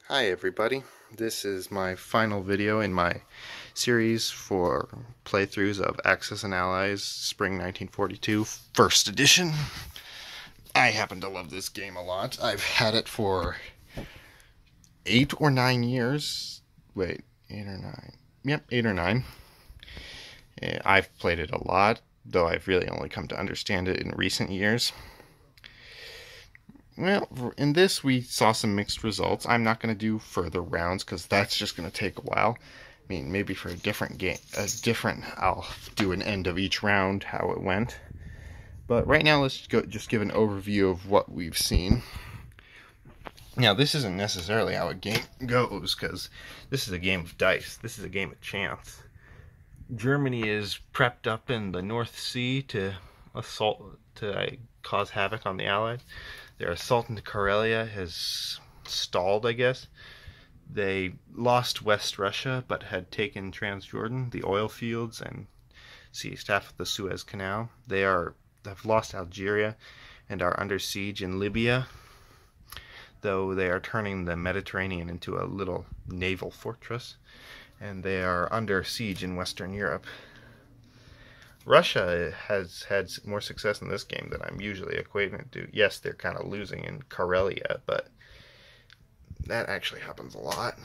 Hi everybody, this is my final video in my series for playthroughs of Axis and Allies Spring 1942 First Edition. I happen to love this game a lot. I've had it for 8 or 9 years. Wait, 8 or 9? Yep, 8 or 9. I've played it a lot, though I've really only come to understand it in recent years. Well, in this we saw some mixed results. I'm not going to do further rounds because that's just going to take a while. I mean, maybe for a different game, I'll do an end of each round, how it went. But right now, let's just give an overview of what we've seen. Now, this isn't necessarily how a game goes because this is a game of dice. This is a game of chance. Germany is prepped up in the North Sea to cause havoc on the Allies. Their assault into Karelia has stalled, I guess. They lost West Russia, but had taken Transjordan, the oil fields, and seized half of the Suez Canal. They have lost Algeria and are under siege in Libya, though they are turning the Mediterranean into a little naval fortress, and they are under siege in Western Europe. Russia has had more success in this game than I'm usually acquainted to. Yes, they're kind of losing in Karelia, but that actually happens a lot.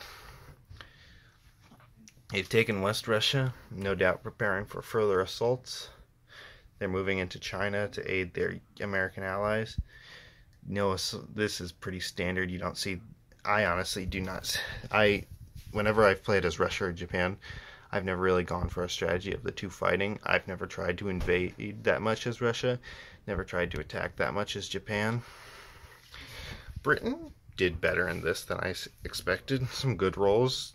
They've taken West Russia, no doubt preparing for further assaults. They're moving into China to aid their American allies. This is pretty standard. You don't see... I honestly do not... Whenever I've played as Russia or Japan, I've never really gone for a strategy of the two fighting. I've never tried to invade that much as Russia, never tried to attack that much as Japan. Britain did better in this than I expected. Some good rolls.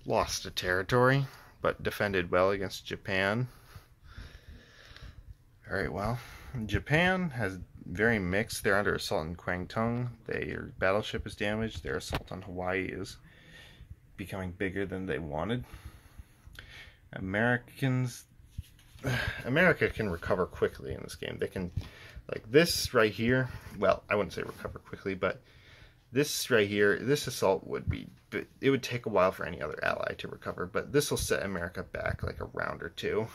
Lost a territory, but defended well against Japan. Very well. Japan has very mixed. They're under assault in Kwangtung. Their battleship is damaged. Their assault on Hawaii is becoming bigger than they wanted. America can recover quickly in this game. They can, like this right here, well, I wouldn't say recover quickly, but this right here, this assault it would take a while for any other ally to recover, but this will set America back like a round or two.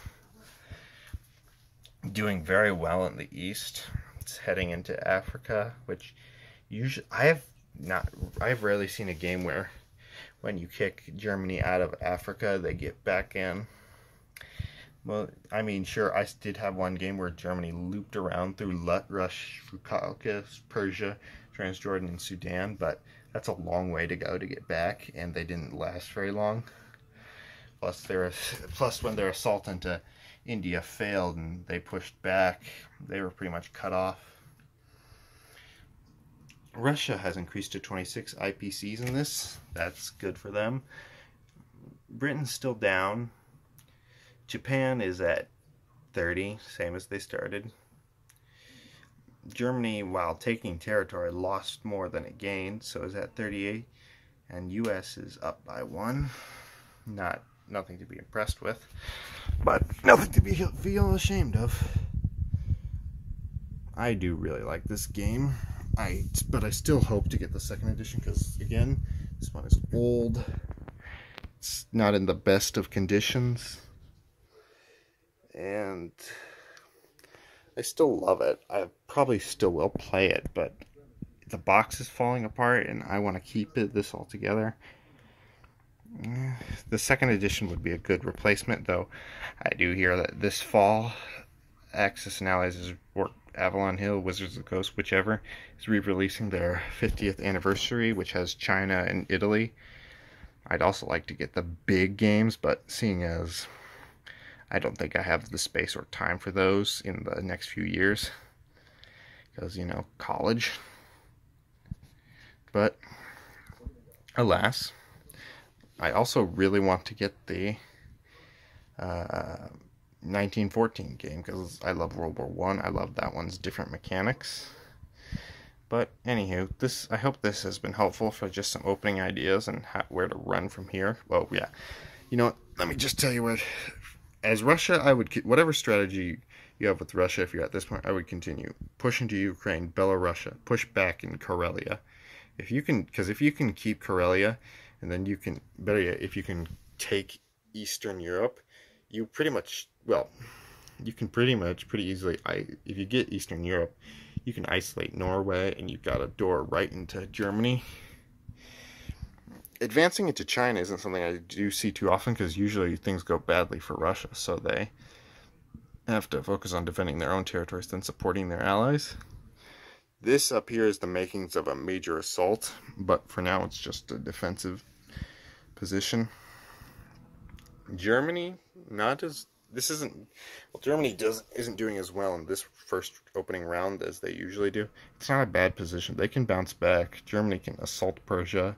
Doing very well in the east. It's heading into Africa, which usually I've rarely seen a game where when you kick Germany out of Africa, they get back in. Well, I mean, sure, I did have one game where Germany looped around through Lut-Rush, Caucasus, Persia, Transjordan, and Sudan, but that's a long way to go to get back, and they didn't last very long. Plus when their assault into India failed and they pushed back, they were pretty much cut off. Russia has increased to 26 IPCs in this. That's good for them. Britain's still down. Japan is at 30, same as they started. Germany, while taking territory, lost more than it gained, so is at 38. And US is up by 1. Nothing to be impressed with, but nothing to feel ashamed of. I do really like this game. But I still hope to get the second edition because, again, this one is old. It's not in the best of conditions. And I still love it. I probably still will play it, but the box is falling apart and I want to keep this all together. The second edition would be a good replacement, though I do hear that this fall, Axis and Allies Avalon Hill, Wizards of the Coast, whichever, is re-releasing their 50th anniversary, which has China and Italy. I'd also like to get the big games, but seeing as I don't think I have the space or time for those in the next few years, because, you know, college. But, alas, I also really want to get the 1914 game because I love World War I. I love that one's different mechanics. But anywho, I hope this has been helpful for just some opening ideas and where to run from here. Well, yeah, you know what? Let me just tell you what. As Russia, whatever strategy you have with Russia, if you're at this point, I would continue push into Ukraine, Belarusia, push back in Karelia, If you can, because if you can keep Karelia, and then you can, better yet, if you can take Eastern Europe, you pretty much, well, you can pretty easily, if you get Eastern Europe, you can isolate Norway, and you've got a door right into Germany. Advancing into China isn't something I do see too often, because usually things go badly for Russia, so they have to focus on defending their own territories than supporting their allies. This up here is the makings of a major assault, but for now it's just a defensive position. Germany, not as Germany isn't doing as well in this first opening round as they usually do. It's not a bad position. They can bounce back. Germany can assault Persia,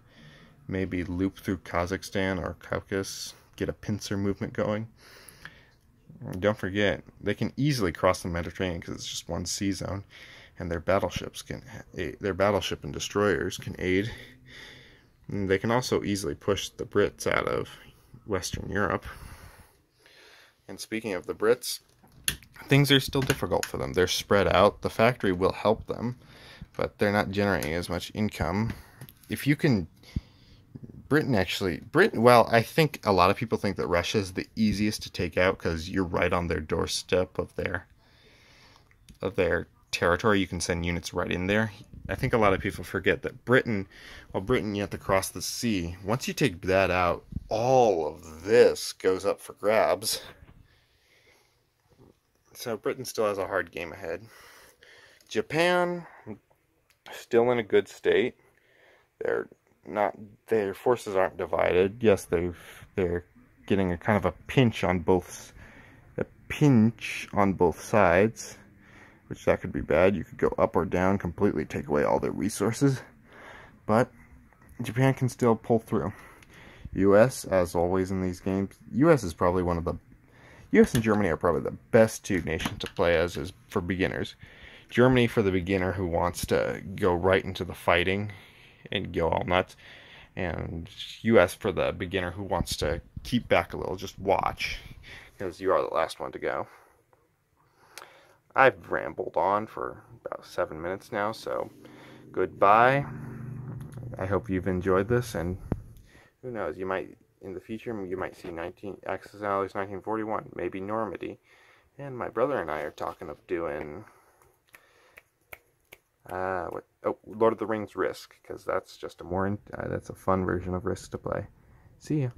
maybe loop through Kazakhstan or Caucasus, get a pincer movement going. And don't forget, they can easily cross the Mediterranean because it's just one sea zone, and their battleship and destroyers can aid. And they can also easily push the Brits out of Western Europe. And speaking of the Brits, things are still difficult for them. They're spread out. The factory will help them, but they're not generating as much income. If you can, well, I think a lot of people think that Russia is the easiest to take out because you're right on their doorstep of their territory. You can send units right in there. I think a lot of people forget that Britain, you have to cross the sea. Once you take that out, all of this goes up for grabs. So Britain still has a hard game ahead. Japan, still in a good state. Their forces aren't divided. Yes, they're getting a kind of a pinch on both sides, which that could be bad. You could go up or down, completely take away all their resources. But Japan can still pull through. US, as always in these games, US and Germany are probably the best two nations to play as is for beginners. Germany for the beginner who wants to go right into the fighting and go all nuts, and US for the beginner who wants to keep back a little, just watch, because you are the last one to go. I've rambled on for about 7 minutes now, so goodbye. I hope you've enjoyed this, and who knows, in the future, you might see Axis and Allies 1941, maybe Normandy. And my brother and I are talking of doing Lord of the Rings Risk, because that's just that's a fun version of Risk to play. See ya.